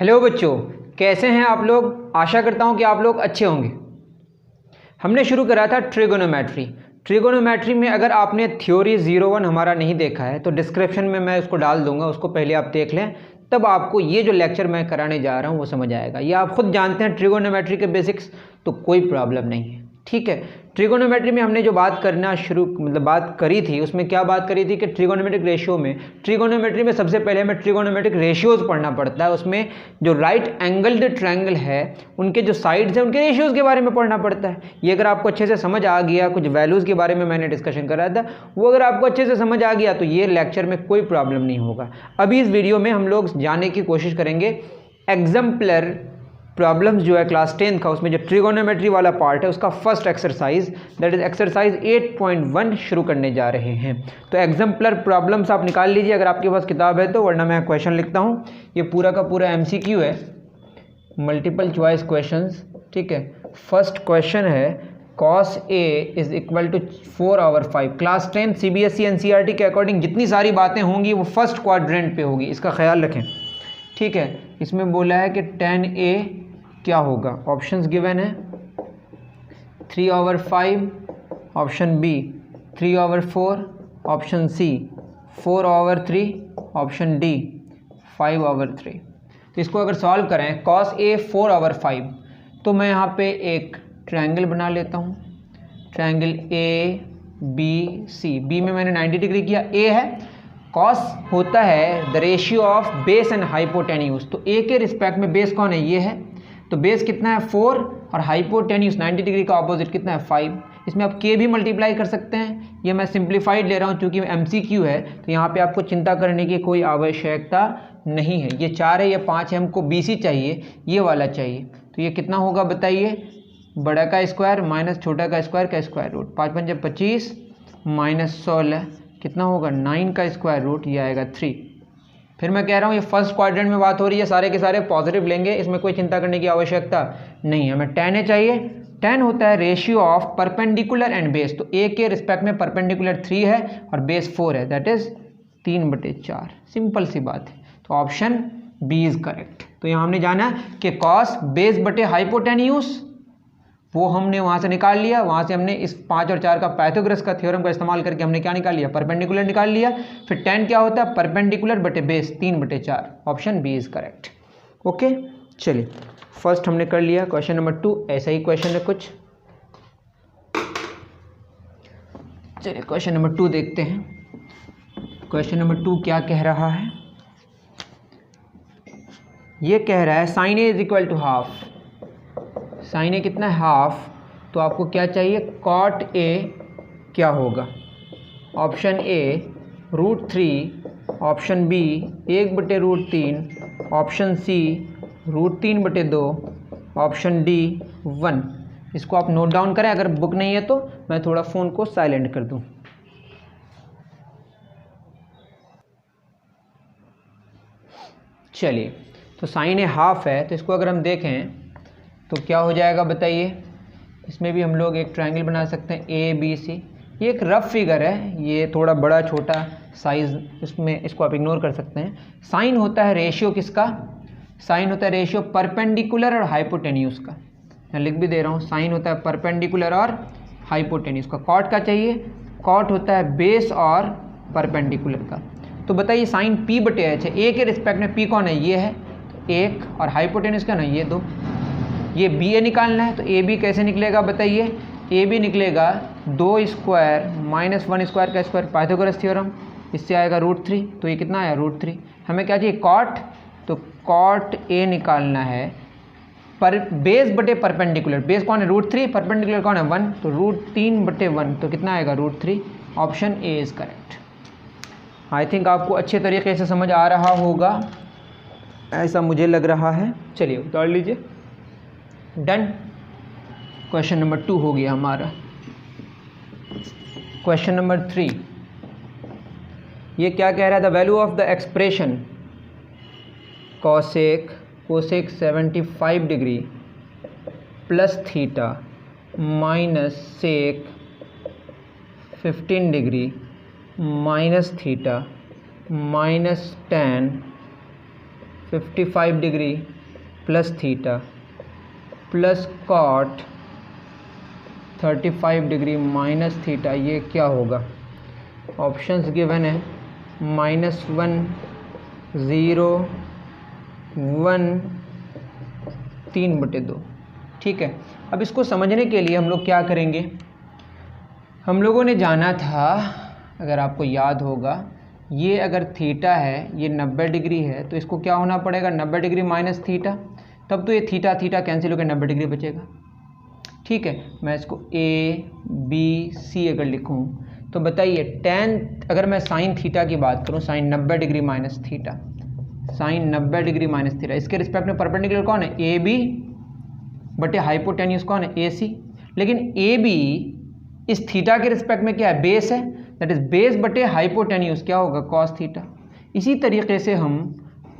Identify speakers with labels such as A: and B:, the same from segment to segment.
A: Hello बच्चों, कैसे हैं आप लोग। आशा करता हूं कि आप लोग अच्छे होंगे। हमने शुरू करा था ट्रिगोनोमेट्री। ट्रिगोनोमेट्री में अगर आपने थ्योरी 01 हमारा नहीं देखा है तो डिस्क्रिप्शन में मैं उसको डाल दूंगा, उसको पहले आप देख लें, तब आपको ये जो लेक्चर मैं कराने जा रहा हूँ वो समझ आएगा। ये आप खुद जानते हैं ट्रिगोनोमेट्री के बेसिक्स, तो कोई प्रॉब्लम नहीं है, ठीक है। ट्रिगोनोमेट्री में हमने जो बात बात करी थी, उसमें क्या बात करी थी कि ट्रिगोनोमेट्रिक रेशियो में, ट्रिगोनोमेट्री में सबसे पहले हमें ट्रिगोनोमेट्रिक रेशियोज पढ़ना पड़ता है। उसमें जो राइट एंगल्ड ट्रायंगल है उनके जो साइड्स हैं उनके रेशियोज के बारे में पढ़ना पड़ता है। ये अगर आपको अच्छे से समझ आ गया, कुछ वैल्यूज़ के बारे में मैंने डिस्कशन करा था, वो अगर आपको अच्छे से समझ आ गया तो ये लेक्चर में कोई प्रॉब्लम नहीं होगा। अभी इस वीडियो में हम लोग जाने की कोशिश करेंगे एग्जाम्पलर प्रॉब्लम्स जो है क्लास 10 का, उसमें जो ट्रिगोनोमेट्री वाला पार्ट है उसका first exercise, that is exercise 8.1 शुरू करने जा रहे हैं। तो एग्जाम्पलर प्रॉब्लम्स आप निकाल लीजिए अगर आपके पास किताब है तो, वरना मैं क्वेश्चन लिखता हूँ। ये पूरा का पूरा MCQ है, मल्टीपल चॉइस क्वेश्चंस, ठीक है। फर्स्ट क्वेश्चन है cos A is equal to 4/5। Class 10 CBSE NCERT के अकॉर्डिंग जितनी सारी बातें होंगी वो फर्स्ट क्वाड्रेंट पे होगी, इसका ख्याल रखें, ठीक है। इसमें बोला है कि 10A क्या होगा, ऑप्शंस गिवन है 3/5, option B 3/4, option C 4/3, option D 5/3। तो इसको अगर सॉल्व करें cos A 4/5, तो मैं यहाँ पे एक ट्रायंगल बना लेता हूँ, ट्रायंगल ABC। B में मैंने 90 डिग्री किया, A है, cos होता है the ratio of base and hypotenuse. तो A के रिस्पेक्ट में बेस कौन है, ये है, तो बेस कितना है 4 और हाइपोटेन्यूज 90 डिग्री का ऑपोजिट कितना है 5। इसमें आप K भी मल्टीप्लाई कर सकते हैं, ये मैं सिंप्लीफाइड ले रहा हूँ क्योंकि MCQ है, तो यहाँ पे आपको चिंता करने की कोई आवश्यकता नहीं है। ये 4 है, ये 5 है, हमको BC चाहिए, ये वाला चाहिए। तो ये कितना होगा बताइए, बड़ा का स्क्वायर माइनस छोटा का स्क्वायर रूट, 5 5 25 माइनस 16 कितना होगा 9 का स्क्वायर रूट, ये आएगा 3। फिर मैं कह रहा हूँ ये फर्स्ट क्वाड्रेंट में बात हो रही है, सारे के सारे पॉजिटिव लेंगे, इसमें कोई चिंता करने की आवश्यकता नहीं है। हमें tan A चाहिए। tan होता है ratio of perpendicular and base, तो A के रिस्पेक्ट में परपेंडिकुलर 3 है और बेस 4 है, दैट इज 3/4। सिंपल सी बात है, तो ऑप्शन B इज करेक्ट। तो यहाँ हमने जाना कि cos बेस बटे हाइपोटेन्यूज, वो हमने वहाँ से निकाल लिया, वहाँ से हमने इस 5 और 4 का पाइथागोरस का थ्योरम का इस्तेमाल करके हमने क्या निकाल लिया, परपेंडिकुलर निकाल लिया। फिर tan क्या होता है, परपेंडिकुलर बटे base 3/4, option B is correct. Okay, चलिए फर्स्ट हमने कर लिया। क्वेश्चन नंबर 2 ऐसा ही क्वेश्चन है कुछ, चलिए क्वेश्चन नंबर 2 देखते हैं। क्वेश्चन नंबर 2 क्या कह रहा है, ये कह रहा है sin A is equal to half. sin A कितना है, हाफ, तो आपको क्या चाहिए, cot A क्या होगा, option A √3, option B 1/√3, option C √3/2, option D 1। इसको आप नोट डाउन करें, अगर बुक नहीं है तो मैं थोड़ा फ़ोन को साइलेंट कर दूं। चलिए, तो sin A हाफ है, तो इसको अगर हम देखें तो क्या हो जाएगा बताइए। इसमें भी हम लोग एक ट्रायंगल बना सकते हैं ABC। ये एक रफ फिगर है, ये थोड़ा बड़ा छोटा साइज़, इसमें इसको आप इग्नोर कर सकते हैं। साइन होता है रेशियो किसका, साइन होता है रेशियो परपेंडिकुलर और हाइपोटेन्यूज का, मैं लिख भी दे रहा हूँ, साइन होता है परपेंडिकुलर और हाइपोटेन्यूज का। कॉट का चाहिए, कॉट होता है बेस और परपेंडिकुलर का। तो बताइए साइन P/H है, A के रिस्पेक्ट में P कौन है, ये है, तो 1, और हाइपोटेन्यूज का ना ये 2। ये BA निकालना है, तो AB कैसे निकलेगा बताइए, AB निकलेगा 2 स्क्वायर माइनस 1 स्क्वायर का स्क्वायर, पाइथागोरस थ्योरम, इससे आएगा √3, तो ये कितना आया √3। हमें क्या चाहिए कॉट, तो कॉट A निकालना है पर बेस बटे परपेंडिकुलर, बेस कौन है √3, परपेंडिकुलर कौन है 1, तो √3/1, तो कितना आएगा √3, option A is correct. I think आपको अच्छे तरीके से समझ आ रहा होगा, ऐसा मुझे लग रहा है। चलिए उतार लीजिए, डन। क्वेश्चन नंबर 2 हो गया हमारा। क्वेश्चन नंबर 3, ये क्या कह रहा है, the value of the expression cosec 75 degree plus theta minus sec 15 degree minus theta minus tan 55 degree plus theta plus cot 35 degree minus theta, ये क्या होगा? ऑप्शंस गिवन है -1 0 1 3/2। ठीक है, अब इसको समझने के लिए हम लोग क्या करेंगे, हम लोगों ने जाना था, अगर आपको याद होगा, ये अगर थीटा है, ये 90 डिग्री है, तो इसको क्या होना पड़ेगा 90 डिग्री माइनस थीटा, तब तो ये थीटा थीटा कैंसिल होकर 90 डिग्री बचेगा। ठीक है, मैं इसको ABC अगर लिखूं तो बताइए tan, अगर मैं साइन थीटा की बात करूं, sine 90 degree minus theta, sine 90 degree minus theta, इसके रिस्पेक्ट में परपेंडिकुलर कौन है? AB बटे हाइपोटेन्यूज कौन है? AC। लेकिन AB इस थीटा के रिस्पेक्ट में क्या है? बेस है, दैट इज बेस बटे हाइपोटेन्यूज क्या होगा? Cos theta. इसी तरीके से हम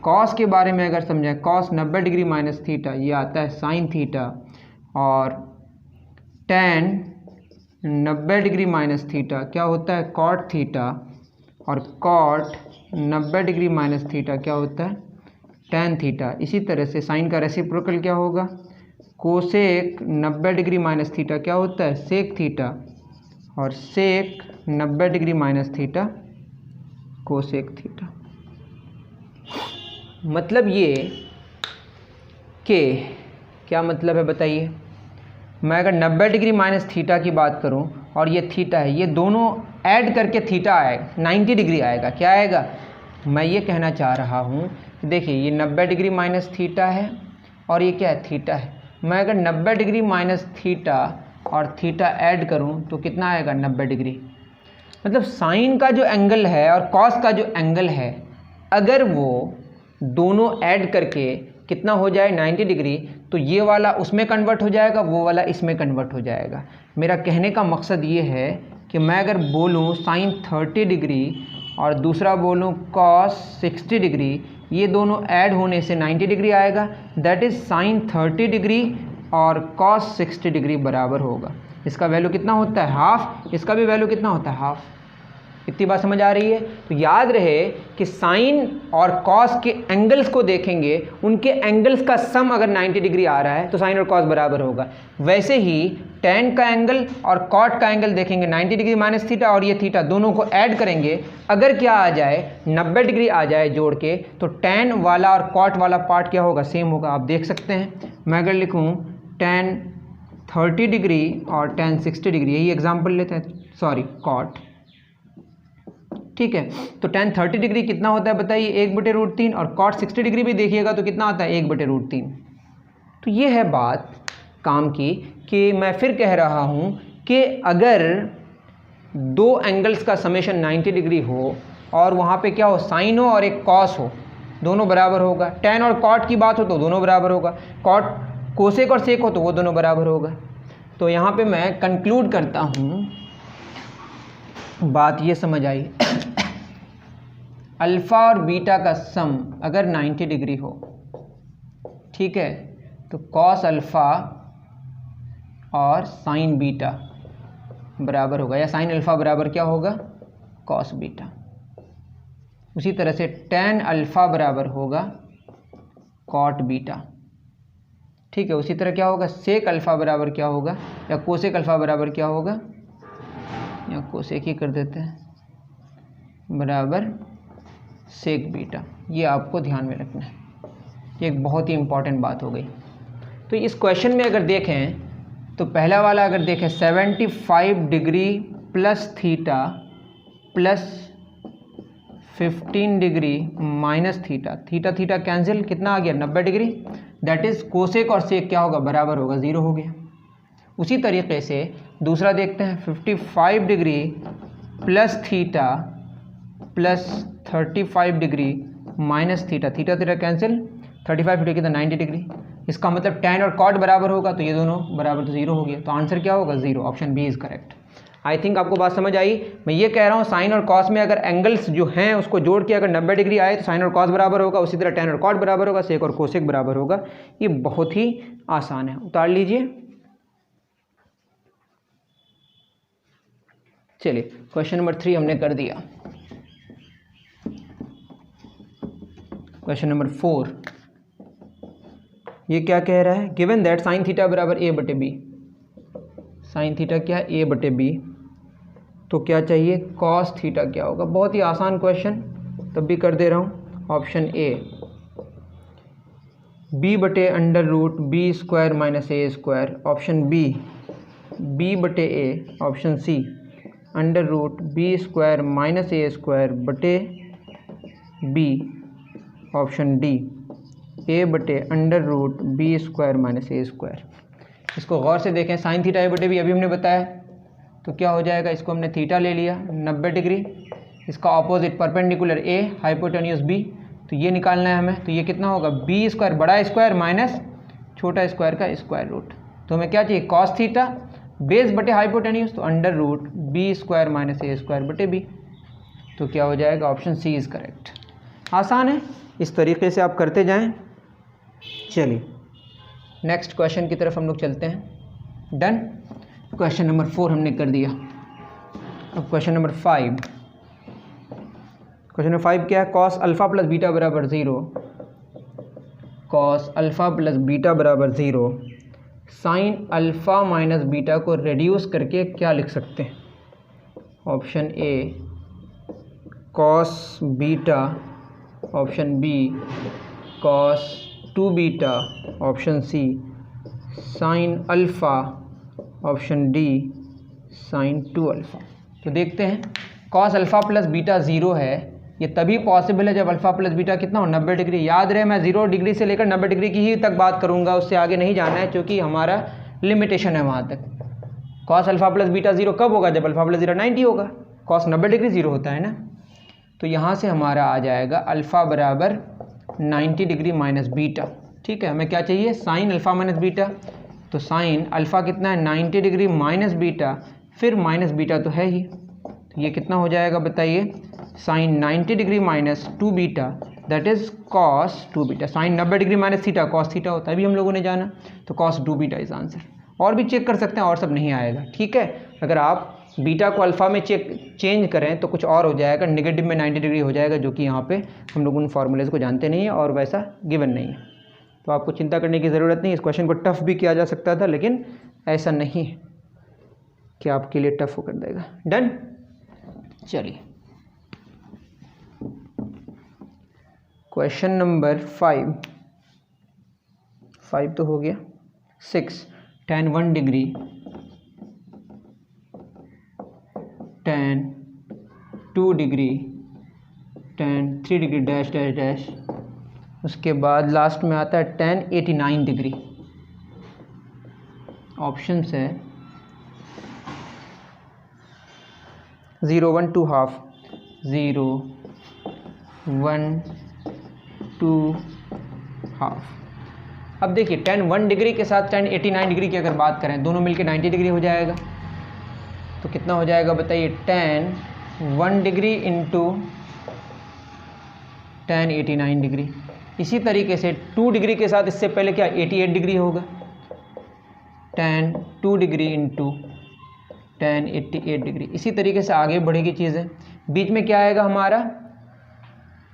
A: कॉस के बारे में अगर समझें, कॉस 90 डिग्री माइनस थीटा ये आता है साइन थीटा, और tan 90 डिग्री माइनस थीटा क्या होता है? कॉट थीटा, और कॉट 90 डिग्री माइनस थीटा क्या होता है? tan theta. इसी तरह से साइन का रेसिप्रोकल क्या होगा? कोसेक 90 डिग्री माइनस थीटा क्या होता है? सेक थीटा, और सेक 90 degree minus theta cosec theta. मतलब ये कि क्या मतलब है बताइए, मैं अगर 90 डिग्री माइनस थीटा की बात करूं और ये थीटा है, ये दोनों ऐड करके थीटा आएगा 90 डिग्री आएगा। क्या आएगा? मैं ये कहना चाह रहा हूं, देखिए ये 90 डिग्री माइनस थीटा है और ये क्या है? थीटा है। मैं अगर 90 डिग्री माइनस थीटा और थीटा ऐड करूं तो कितना आएगा? 90 डिग्री। मतलब साइन का जो एंगल है और कॉस का जो एंगल है, अगर वो दोनों ऐड करके कितना हो जाए? 90 डिग्री, तो ये वाला उसमें कन्वर्ट हो जाएगा, वो वाला इसमें कन्वर्ट हो जाएगा। मेरा कहने का मकसद ये है कि मैं अगर बोलूँ साइन 30 डिग्री और दूसरा बोलूँ कॉस 60 डिग्री, ये दोनों ऐड होने से 90 डिग्री आएगा, दैट इज़ साइन 30 डिग्री और कॉस 60 डिग्री बराबर होगा। इसका वैल्यू कितना होता है? हाफ। इसका भी वैल्यू कितना होता है? हाफ। इतनी बात समझ आ रही है? तो याद रहे कि साइन और कॉस के एंगल्स को देखेंगे, उनके एंगल्स का सम अगर 90 डिग्री आ रहा है तो साइन और कॉस बराबर होगा। वैसे ही tan का एंगल और कॉट का एंगल देखेंगे 90 डिग्री माइनस थीटा और ये थीटा, दोनों को ऐड करेंगे, अगर क्या आ जाए 90 डिग्री आ जाए जोड़ के, तो tan वाला और कॉट वाला पार्ट क्या होगा? सेम होगा। आप देख सकते हैं, मैं अगर लिखूँ tan 30 डिग्री और tan 60 डिग्री, यही एग्जाम्पल लेते हैं, सॉरी कॉट। ठीक है, तो tan 30 डिग्री कितना होता है बताइए? 1/√3, और cot 60 डिग्री भी देखिएगा तो कितना आता है? 1/√3। तो ये है बात काम की कि मैं फिर कह रहा हूँ कि अगर दो एंगल्स का समेशन 90 डिग्री हो और वहाँ पे क्या हो? साइन हो और एक कॉस हो, दोनों बराबर होगा। tan और cot की बात हो तो दोनों बराबर होगा, cot कोसेक और सेक हो तो वो दोनों बराबर होगा। तो यहाँ पे मैं कंक्लूड करता हूँ, बात ये समझ आई, अल्फ़ा और बीटा का सम अगर 90 डिग्री हो, ठीक है, तो कॉस अल्फ़ा और साइन बीटा बराबर होगा, या साइन अल्फ़ा बराबर क्या होगा? Cos beta. उसी तरह से tan अल्फ़ा बराबर होगा कॉट बीटा। ठीक है, उसी तरह क्या होगा? सेक अल्फ़ा बराबर क्या होगा? या कोसेक अल्फ़ा बराबर क्या होगा? या कोसेक ही कर देते हैं, बराबर सेक बीटा। ये आपको ध्यान में रखना है, ये एक बहुत ही इंपॉर्टेंट बात हो गई। तो इस क्वेश्चन में अगर देखें तो पहला वाला अगर देखें 75 degree plus theta plus 15 degree minus theta, theta theta cancel, कितना आ गया? 90 डिग्री। दैट इज़ कोसेक और सेक क्या होगा? बराबर होगा, 0 हो गया। उसी तरीके से दूसरा देखते हैं 55 degree plus theta plus 35 degree minus theta, theta theta cancel, 35 degree की तो 90 डिग्री। इसका मतलब tan और cot बराबर होगा, तो ये दोनों बराबर, तो 0 हो गया। तो आंसर क्या होगा? 0। Option B is correct. I think आपको बात समझ आई। मैं ये कह रहा हूँ साइन और कॉस में अगर एंगल्स जो हैं उसको जोड़ के अगर 90 डिग्री आए तो साइन और कॉस बराबर होगा, उसी तरह tan और cot बराबर होगा, सेक और कोसेक बराबर होगा। ये बहुत ही आसान है, उतार लीजिए। चलिए क्वेश्चन नंबर 3 हमने कर दिया। क्वेश्चन नंबर 4, ये क्या कह रहा है, गिवन दैट साइन थीटा बराबर ए बटे बी, साइन थीटा क्या है, ए बटे बी, तो क्या चाहिए, कॉस थीटा क्या होगा। बहुत ही आसान क्वेश्चन, तब भी कर दे रहा हूँ। ऑप्शन ए बी बटे under root B square minus A square, option B B बटे A, option C under root B square minus A square बटे बी, ऑप्शन डी ए बटे under root B square minus A square. इसको गौर से देखें, sine theta ए बटे B अभी हमने बताया, तो क्या हो जाएगा, इसको हमने थीटा ले लिया 90 डिग्री, इसका opposite perpendicular A, hypotenuse B, तो ये निकालना है हमें। तो ये कितना होगा, बी स्क्वायर बड़ा स्क्वायर माइनस छोटा स्क्वायर का स्क्वायर रूट। तो हमें क्या चाहिए, कॉस थीटा बेस बटे हाइपोटेन्यूस, तो under root B square minus A square बटे बी। तो क्या हो जाएगा, ऑप्शन सी इज़ करेक्ट। आसान है, इस तरीके से आप करते जाएं। चलिए नेक्स्ट क्वेश्चन की तरफ हम लोग चलते हैं। डन, क्वेश्चन नंबर 4 हमने कर दिया। अब क्वेश्चन नंबर 5, क्वेश्चन नंबर 5 क्या है, कॉस अल्फ़ा प्लस बीटा बराबर 0, कॉस अल्फ़ा प्लस बीटा बराबर 0, साइन अल्फ़ा माइनस बीटा को रेड्यूस करके क्या लिख सकते हैं। Option A cos beta, option B cos 2 beta, option C sine alpha, option D sine 2 alpha. तो देखते हैं, कॉस अल्फ़ा प्लस बीटा 0 है, ये तभी पॉसिबल है जब अल्फ़ा प्लस बीटा कितना हो, 90 डिग्री। याद रहे मैं 0 डिग्री से लेकर 90 डिग्री की ही तक बात करूंगा, उससे आगे नहीं जाना है, क्योंकि हमारा लिमिटेशन है वहाँ तक। कॉस अल्फ़ा प्लस बीटा 0 कब होगा, जब अल्फ़ा प्लस 0 90 होगा, कॉस 90 डिग्री 0 होता है ना। तो यहाँ से हमारा आ जाएगा अल्फ़ा बराबर 90 डिग्री माइनस बीटा। ठीक है, हमें क्या चाहिए, साइन अल्फ़ा माइनस बीटा, तो साइन अल्फ़ा कितना है, 90 डिग्री माइनस बीटा, फिर माइनस बीटा तो है ही, तो ये कितना हो जाएगा बताइए, sine 90 degree minus 2 beta, that is cos 2 beta. Sine 90 degree minus theta cos theta होता है, अभी हम लोगों ने जाना, तो कॉस 2 बीटा इज़ आंसर। और भी चेक कर सकते हैं, और सब नहीं आएगा। ठीक है, अगर आप बीटा को अल्फ़ा में चेंज करें तो कुछ और हो जाएगा, नेगेटिव में 90 डिग्री हो जाएगा, जो कि यहाँ पे हम लोग उन फार्मूलेज़ को जानते नहीं हैं और वैसा गिवन नहीं है। तो आपको चिंता करने की ज़रूरत नहीं। इस क्वेश्चन को टफ़ भी किया जा सकता था, लेकिन ऐसा नहीं है कि आपके लिए टफ़ हो कर देगा। डन, चलिए क्वेश्चन नंबर 5 तो हो गया। 6 tan 1 degree, tan 2 degree, tan 3 degree dash dash dash, उसके बाद लास्ट में आता है tan 89 डिग्री। ऑप्शन है 0 1 2 हाफ, 0 1 2 हाफ। अब देखिए tan 1 डिग्री के साथ tan 89 डिग्री की अगर बात करें, दोनों मिलके 90 डिग्री हो जाएगा, तो कितना हो जाएगा बताइए, tan 1 degree into tan 89 degree. इसी तरीके से 2 डिग्री के साथ इससे पहले क्या 88 डिग्री होगा, tan 2 degree into tan 88 degree. इसी तरीके से आगे बढ़ेगी चीज़ें। बीच में क्या आएगा हमारा,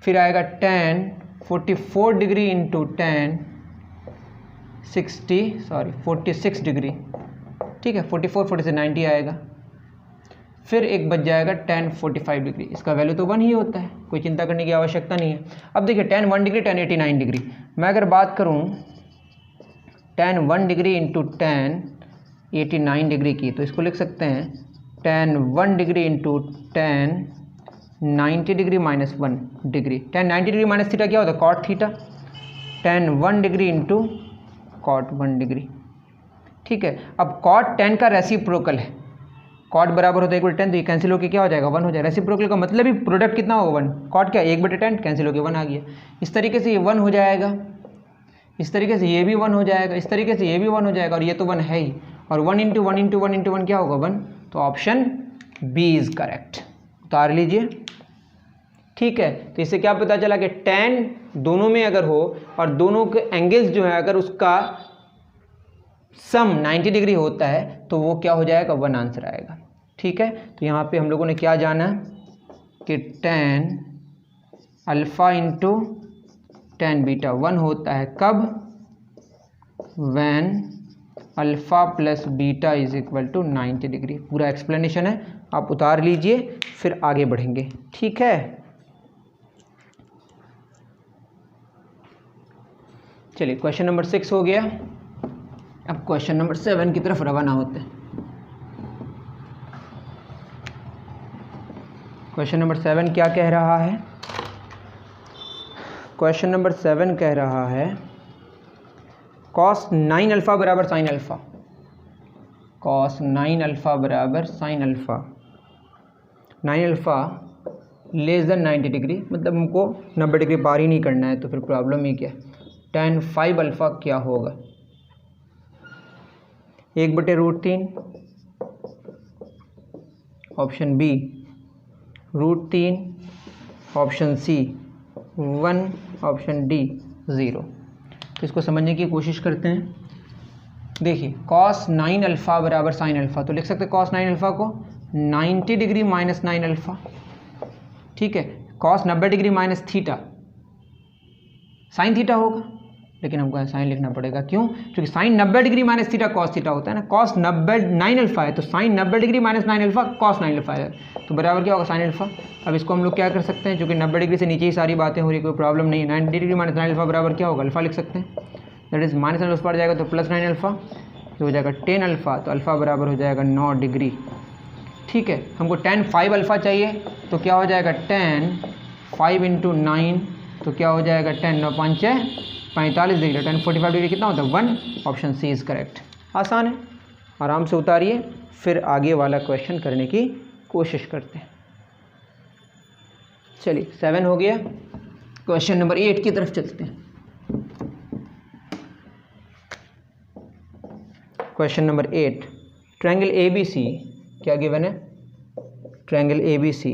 A: फिर आएगा tan 44 degree into tan 46 degree. ठीक है, 44 से 90 आएगा। फिर एक बच जाएगा tan 45 डिग्री, इसका वैल्यू तो 1 ही होता है, कोई चिंता करने की आवश्यकता नहीं है। अब देखिए tan 1 डिग्री tan 89 डिग्री, मैं अगर बात करूं tan 1 degree into tan 89 degree की, तो इसको लिख सकते हैं tan 1 degree into tan 90 degree minus 1 degree. tan 90 degree minus theta क्या होता है, cot theta, tan 1 degree into cot 1 degree. ठीक है, अब cot 10 का रेसिप्रोकल है, कॉट बराबर होता है 1/10, तो ये कैंसिल होकर क्या हो जाएगा 1 हो जाएगा। रेसिप्रोकल का मतलब ही प्रोडक्ट कितना होगा 1, कॉट क्या 1/10, कैंसिल होकर 1 आ गया। इस तरीके से ये 1 हो जाएगा, इस तरीके से ये भी 1 हो जाएगा, इस तरीके से ये भी 1 हो जाएगा, और ये तो 1 है ही, और 1 इंटू 1 इंटू 1 इंटू 1 क्या होगा 1, तो ऑप्शन बी इज़ करेक्ट, उतार लीजिए। ठीक है, तो इससे क्या पता चला कि tan दोनों में अगर हो और दोनों के एंगल्स जो है अगर उसका सम 90 डिग्री होता है तो वो क्या हो जाएगा 1 आंसर आएगा। ठीक है, तो यहाँ पे हम लोगों ने क्या जाना कि tan alpha into tan beta 1 होता है कब, when alpha plus beta is equal to 90 degree. पूरा एक्सप्लेनेशन है, आप उतार लीजिए फिर आगे बढ़ेंगे, ठीक है। चलिए क्वेश्चन नंबर 6 हो गया। अब क्वेश्चन नंबर 7 की तरफ रवाना होते हैं। क्वेश्चन नंबर 7 क्या कह रहा है? क्वेश्चन नंबर 7 कह रहा है cos 9 अल्फ़ा बराबर साइन अल्फ़ा, cos 9 अल्फ़ा बराबर sine alpha, 9 alpha less than 90 degree, मतलब हमको 90 डिग्री पार ही नहीं करना है, तो फिर प्रॉब्लम ही क्या है। tan 5 अल्फ़ा क्या होगा, 1/√3, option B √3, option C 1, option D 0। तो इसको समझने की कोशिश करते हैं। देखिए cos 9 अल्फ़ा बराबर साइन अल्फ़ा, तो लिख सकते हैं cos 9 अल्फ़ा को 90 डिग्री माइनस 9 अल्फ़ा, ठीक है। cos 90 degree minus theta sine theta होगा, लेकिन हमको साइन लिखना पड़ेगा, क्यों? क्योंकि sine 90 degree minus theta cos theta होता है ना। cos 9 अल्फ़ा है तो sine 90 degree minus 9 alpha cos 9 alpha है, तो बराबर क्या होगा साइन अल्फ़ा। अब इसको हम लोग क्या कर सकते हैं, क्योंकि 90 डिग्री से नीचे ही सारी बातें हो रही, कोई प्रॉब्लम नहीं है। 90 डिग्री माइनस 9 अल्फ़ा बराबर क्या होगा, अल्फ़ा लिख सकते हैं, दैट इज़ माइनस अल्फ़ा पड़ जाएगा तो प्लस 9 अल्फ़ा, तो हो जाएगा 10 अल्फ़ा, तो अल्फ़ा बराबर हो जाएगा 9 डिग्री, ठीक है। हमको tan 5 अल्फ़ा चाहिए, तो क्या हो जाएगा tan 5 × 9, तो क्या हो जाएगा 10 9 5 45 डिग्री, tan 45 डिग्री कितना होता है 1, ऑप्शन सी इज़ करेक्ट। आसान है, आराम से उतारिए फिर आगे वाला क्वेश्चन करने की कोशिश करते हैं। चलिए 7 हो गया, क्वेश्चन नंबर 8 की तरफ चलते हैं। क्वेश्चन नंबर 8, ट्रायंगल ABC क्या गिवन है, triangle ABC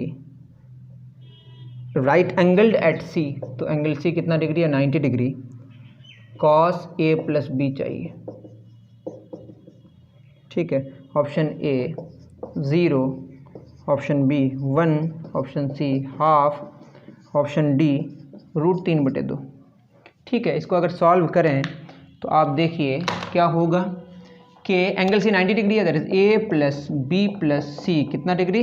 A: right angled at C, तो एंगल C कितना डिग्री है 90 degree, cos A plus B चाहिए, ठीक है। Option A 0, option B 1, option C half, option D √3/2, ठीक है। इसको अगर सॉल्व करें तो आप देखिए क्या होगा कि एंगल सी 90 डिग्री है, that is A plus B plus C कितना डिग्री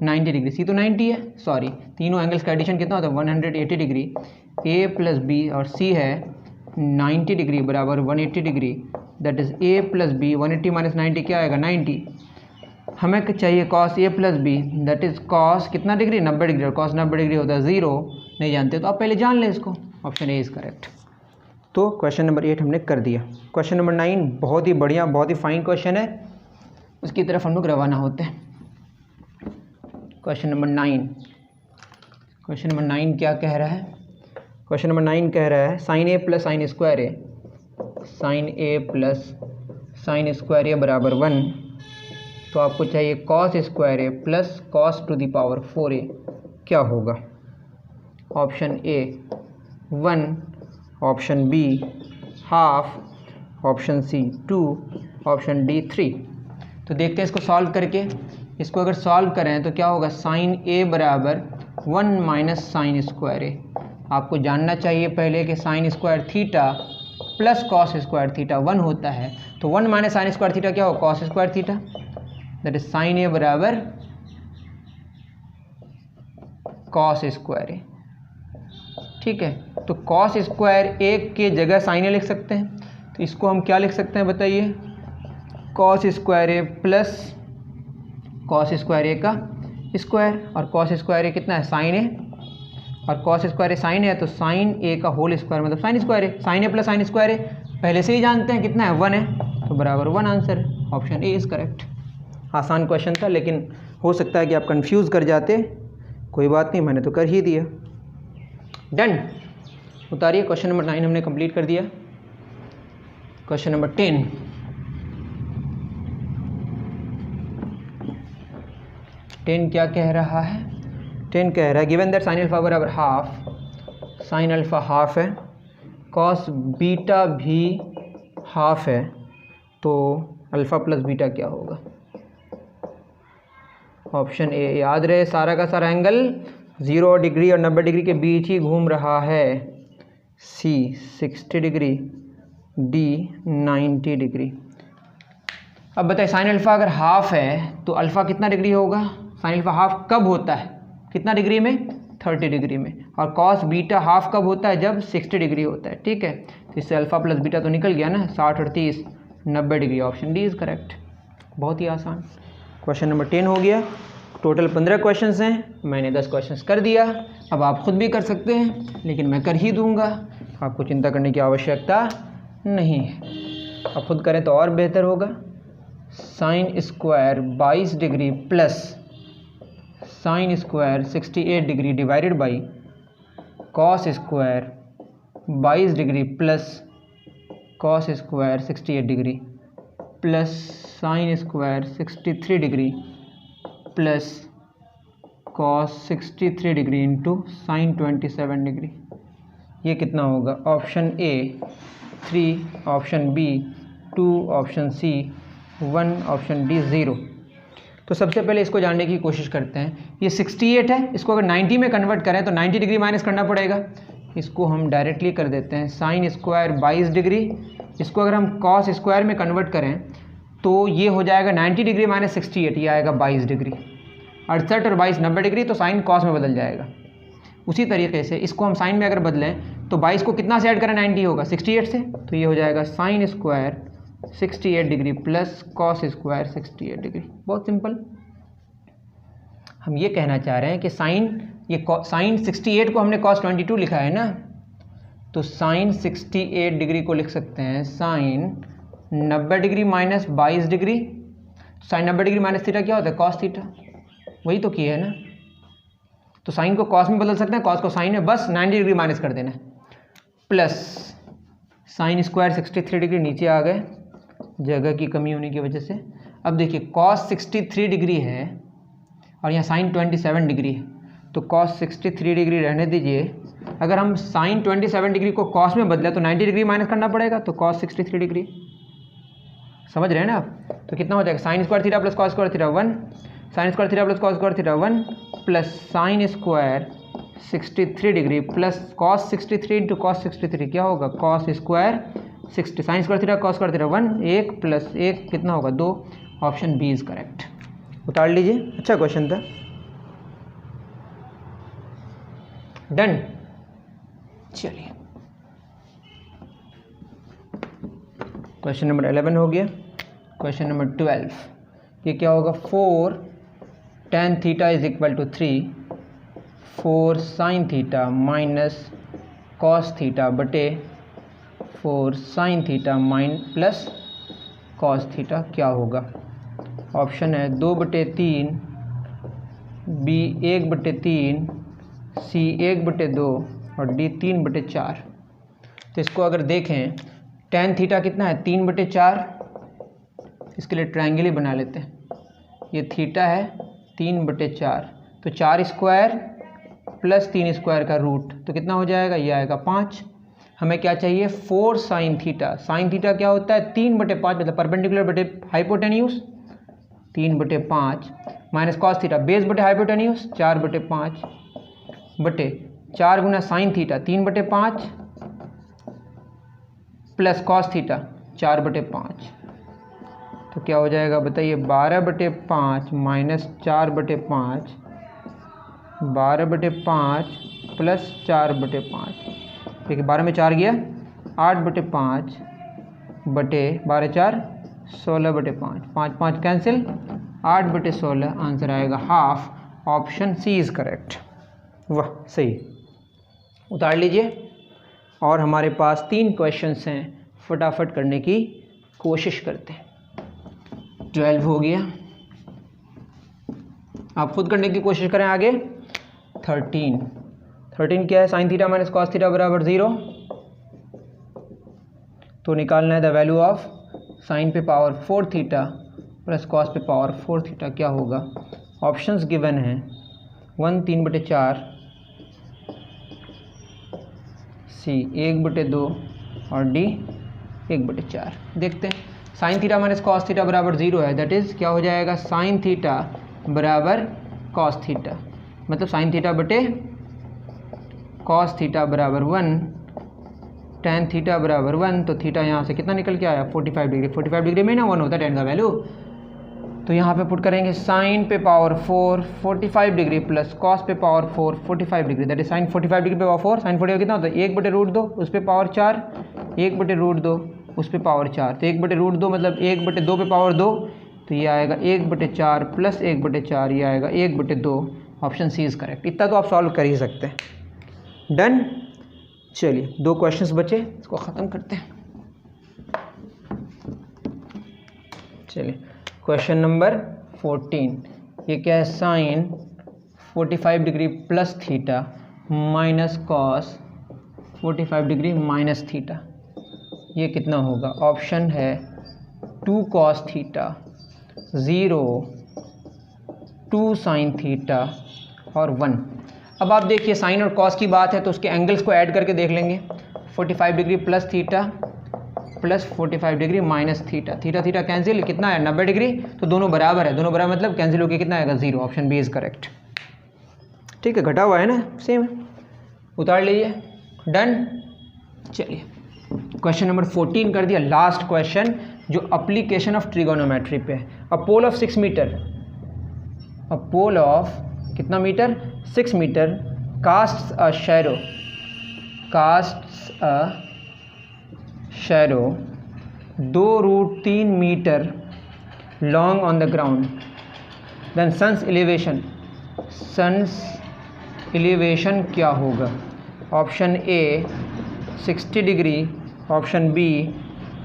A: 90 डिग्री, सी तो 90 है, सॉरी तीनों एंगल्स का एडिशन कितना होता है 180 डिग्री, ए प्लस बी और सी है 90 डिग्री बराबर 180 degree, that is A plus B 180 minus 90 क्या आएगा 90। हमें चाहिए cos A plus B, that is cos कितना डिग्री 90 डिग्री, और cos 90 डिग्री होता है 0, नहीं जानते तो आप पहले जान लें इसको, ऑप्शन ए इज़ करेक्ट। तो क्वेश्चन नंबर 8 हमने कर दिया। क्वेश्चन नंबर 9 बहुत ही बढ़िया, बहुत ही फाइन क्वेश्चन है, उसकी तरफ हम लोग रवाना होते हैं। क्वेश्चन नंबर 9, क्वेश्चन नंबर 9 क्या कह रहा है, क्वेश्चन नंबर 9 कह रहा है sine A plus sine square A, sine A plus sine square A बराबर 1, तो आपको चाहिए cos square A plus cos to the power 4a क्या होगा, option A 1, option B half, option C 2, option D 3। तो देखते हैं इसको सॉल्व करके, इसको अगर सॉल्व करें तो क्या होगा साइन ए बराबर 1 माइनस साइन स्क्वायर ए। आपको जानना चाहिए पहले कि sign square theta plus cos square theta 1 होता है, तो 1 माइनस साइन स्क्वायर थीटा क्या होगा cos square theta, that is sine A बराबर कॉस स्क्वायर ए, ठीक है। तो कॉस स्क्वायर ए के जगह साइन ए लिख सकते हैं, तो इसको हम क्या लिख सकते हैं बताइए, cos square A plus cos square ए का स्क्वायर, और कॉस स्क्वायर ए कितना है साइन ए, और कॉस स्क्वायर ए साइन ए है तो साइन ए का होल स्क्वायर मतलब sign square A, sine A plus sine square ए पहले से ही जानते हैं कितना है 1 है, तो बराबर 1 आंसर है, ऑप्शन ए इज़ करेक्ट। आसान क्वेश्चन था, लेकिन हो सकता है कि आप कंफ्यूज कर जाते, कोई बात नहीं, मैंने तो कर ही दिया। डन, उतारिए। क्वेश्चन नंबर 9 हमने कंप्लीट कर दिया। क्वेश्चन नंबर 10, क्या कह रहा है, 10 कह रहा है गिवन दैट साइन अल्फा बराबर हाफ, साइन अल्फा हाफ है, कॉस बीटा भी हाफ है, तो अल्फ़ा प्लस बीटा क्या होगा, ऑप्शन ए। याद रहे सारा का सारा एंगल 0 डिग्री और 90 डिग्री के बीच ही घूम रहा है, सी 60 डिग्री, डी 90 डिग्री। अब बताइए साइन अल्फ़ा अगर हाफ है तो अल्फ़ा कितना डिग्री होगा? साइन अल्फ़ा हाफ कब होता है, कितना डिग्री में? 30 डिग्री में। और कॉस बीटा हाफ कब होता है? जब 60 डिग्री होता है। ठीक है, तो इससे अल्फ़ा प्लस बीटा तो निकल गया ना, 60 और 30 90 degree. Option D is correct. बहुत ही आसान। क्वेश्चन नंबर 10 हो गया। टोटल 15 क्वेश्चंस हैं, मैंने 10 क्वेश्चंस कर दिया। अब आप खुद भी कर सकते हैं, लेकिन मैं कर ही दूंगा, आपको चिंता करने की आवश्यकता नहीं है। आप खुद करें तो और बेहतर होगा। Sine square 22 degree plus sine square 68 degree divided by cos square 22 degree plus cos square 68 degree plus sine square 63 degree plus cos 63 degree into sine 27 degree. ये कितना होगा? Option A 3, option B 2, option C 1, option D 0। तो सबसे पहले इसको जानने की कोशिश करते हैं। ये 68 है, इसको अगर 90 में कन्वर्ट करें तो 90 डिग्री माइनस करना पड़ेगा। इसको हम डायरेक्टली कर देते हैं साइन स्क्वायर 22 डिग्री। इसको अगर हम कॉस स्क्वायर में कन्वर्ट करें तो ये हो जाएगा 90 डिग्री माइनस 68, ये आएगा 22 डिग्री। 68 और 22 90 डिग्री, तो साइन कॉस में बदल जाएगा। उसी तरीके से इसको हम साइन में अगर बदलें तो 22 को कितना से ऐड करें? 90 होगा 68 से, तो ये हो जाएगा sine square 68 degree plus cos square 68 degree. बहुत सिंपल। हम ये कहना चाह रहे हैं कि साइन 68 को हमने cos 22 लिखा है ना, तो साइन 68 डिग्री को लिख सकते हैं sine 90 degree minus 22 degree. Sine 90 degree minus theta क्या होता है? cos theta. वही तो किया है ना, तो साइन को cos में बदल सकते हैं, cos को साइन में बस 90 डिग्री माइनस कर देना है। प्लस साइन स्क्वायर 63 डिग्री नीचे आ गए जगह की कमी होने की वजह से। अब देखिए cos 63 डिग्री है और यहाँ साइन 27 डिग्री है, तो cos 63 डिग्री रहने दीजिए। अगर हम साइन 27 डिग्री को cos में बदले तो 90 डिग्री माइनस करना पड़ेगा, तो cos 63 डिग्री। समझ रहे हैं ना आप? तो कितना हो जाएगा? Sine square theta plus cos square theta 1, sine square theta plus cos square theta 1 plus sine square 63 degree plus cos 63 into cos 63 क्या होगा? Cos square 60। Sine square theta cos square theta 1, 1 plus 1 कितना होगा? 2। Option B is correct. उतार लीजिए, अच्छा question था। Done. चलिए question number 11 हो गया। क्वेश्चन नंबर 12, ये क्या होगा? 4 tan theta is equal to 3 4 sine theta minus cos theta बटे 4 sine theta plus cos theta क्या होगा? ऑप्शन है 2/3, बी 1/3, सी 1/2 और डी 3/4। तो इसको अगर देखें, tan थीटा कितना है? 3/4। इसके लिए ट्रायंगल ही बना लेते हैं। ये थीटा है 3/4, तो 4 स्क्वायर प्लस 3 स्क्वायर का रूट, तो कितना हो जाएगा? ये आएगा 5। हमें क्या चाहिए? 4 साइन थीटा। साइन थीटा क्या होता है? 3/5, मतलब परपेंडिकुलर बटे hypotenuse 3/5 minus cos theta base बटे हाइपोटेन्यूज 4/5 बटे 4 गुना sine theta 3/5 plus cos theta 4/5, तो क्या हो जाएगा बताइए? 12/5 माइनस 4/5, 12/5 प्लस 4/5। देखिए 12 में 4 गया, 8/5 बटे 12 4 16/5, 5 5 कैंसिल, 8/16 आंसर आएगा half. Option C is correct. वाह सही। उतार लीजिए। और हमारे पास 3 क्वेश्चंस हैं, फटाफट करने की कोशिश करते हैं। 12 हो गया, आप खुद करने की कोशिश करें। आगे 13 क्या है? Sign theta minus cos theta बराबर 0, तो निकालना है द वैल्यू ऑफ साइन पे पावर 4 थीटा प्लस कॉस पे पावर 4 थीटा क्या होगा? ऑप्शंस गिवन हैं 1 3/4, सी 1/2 और डी 1/4। देखते हैं। Sign theta minus cos theta बराबर 0 है, दैट इज़ क्या हो जाएगा? साइन थीटा बराबर कॉस थीटा, मतलब साइन थीटा बटे कॉस थीटा बराबर 1 tan थीटा बराबर 1, तो थीटा यहाँ से कितना निकल के आया 45 डिग्री। 45 डिग्री में ना 1 होता है tan का वैल्यू, तो यहाँ पे पुट करेंगे साइन पे पावर 4 45 डिग्री प्लस कॉस पे power 4 45 degree, that is sign 45 degree पे पावर 4। साइन 45 कितना होता है 1/√2 उस पे पावर 4, 1/√2 उस पे पावर 4, तो 1/√2 मतलब 1/2 पे पावर 2, तो ये आएगा 1/4 प्लस 1/4, ये आएगा 1/2। Option C is correct. इतना तो आप सॉल्व कर ही सकते हैं। डन। चलिए 2 क्वेश्चंस बचे, इसको ख़त्म करते हैं। चलिए क्वेश्चन नंबर 14, ये क्या है, sine 45 degree plus theta minus cos 45 degree minus theta, ये कितना होगा। ऑप्शन है 2 कॉस थीटा, 0, 2 साइन थीटा और 1। अब आप देखिए साइन और कॉस की बात है तो उसके एंगल्स को ऐड करके देख लेंगे। 45 degree plus theta plus 45 degree minus theta, theta theta cancel, कितना है 90 डिग्री, तो दोनों बराबर है, दोनों बराबर मतलब कैंसिल होकर कितना आएगा 0। Option B is correct. ठीक है, घटा हुआ है ना, सेम उतार लीजिए। डन। चलिए क्वेश्चन नंबर 14 कर दिया, लास्ट क्वेश्चन जो एप्लीकेशन ऑफ ट्रिगोनोमेट्री पे है। A pole of 6 metre, a pole of कितना metre 6 metre casts a shadow, casts a shadow 2√3 metre long on the ground, then sun's elevation, sun's elevation क्या होगा। Option A 60 degree, option B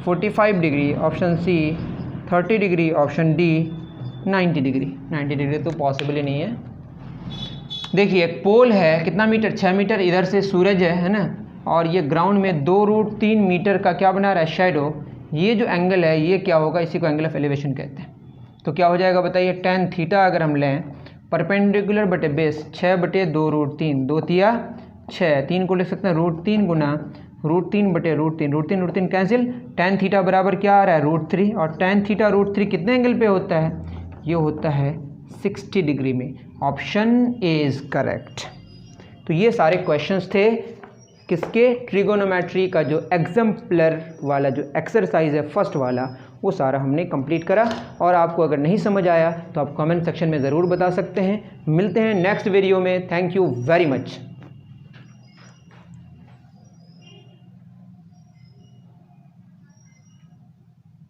A: 45 degree, option C 30 degree, option D 90 degree. 90 degree तो possible ही नहीं है। देखिए एक पोल है कितना मीटर 6 मीटर, इधर से सूरज है ना, और ये ग्राउंड में 2√3 मीटर का क्या बना रहा है शैडो। ये जो एंगल है ये क्या होगा, इसी को एंगल ऑफ एलिवेशन कहते हैं। तो क्या हो जाएगा बताइए, tan थीटा अगर हम लें परपेंडिकुलर बटे बेस 6/2√3, 2 तिया 6, 3 को लिख सकते हैं √3 गुना √3/√3, √3 कैंसिल, tan थीटा बराबर क्या आ रहा है √3, और tan थीटा √3 कितने एंगल पे होता है, ये होता है 60 डिग्री में। Option A is correct. तो ये सारे क्वेश्चंस थे किसके, ट्रिगोनोमेट्री का जो एग्जाम्पलर वाला जो एक्सरसाइज है फर्स्ट वाला, वो सारा हमने कंप्लीट करा। और आपको अगर नहीं समझ आया तो आप कमेंट सेक्शन में ज़रूर बता सकते हैं। मिलते हैं नेक्स्ट वीडियो में। Thank you very much.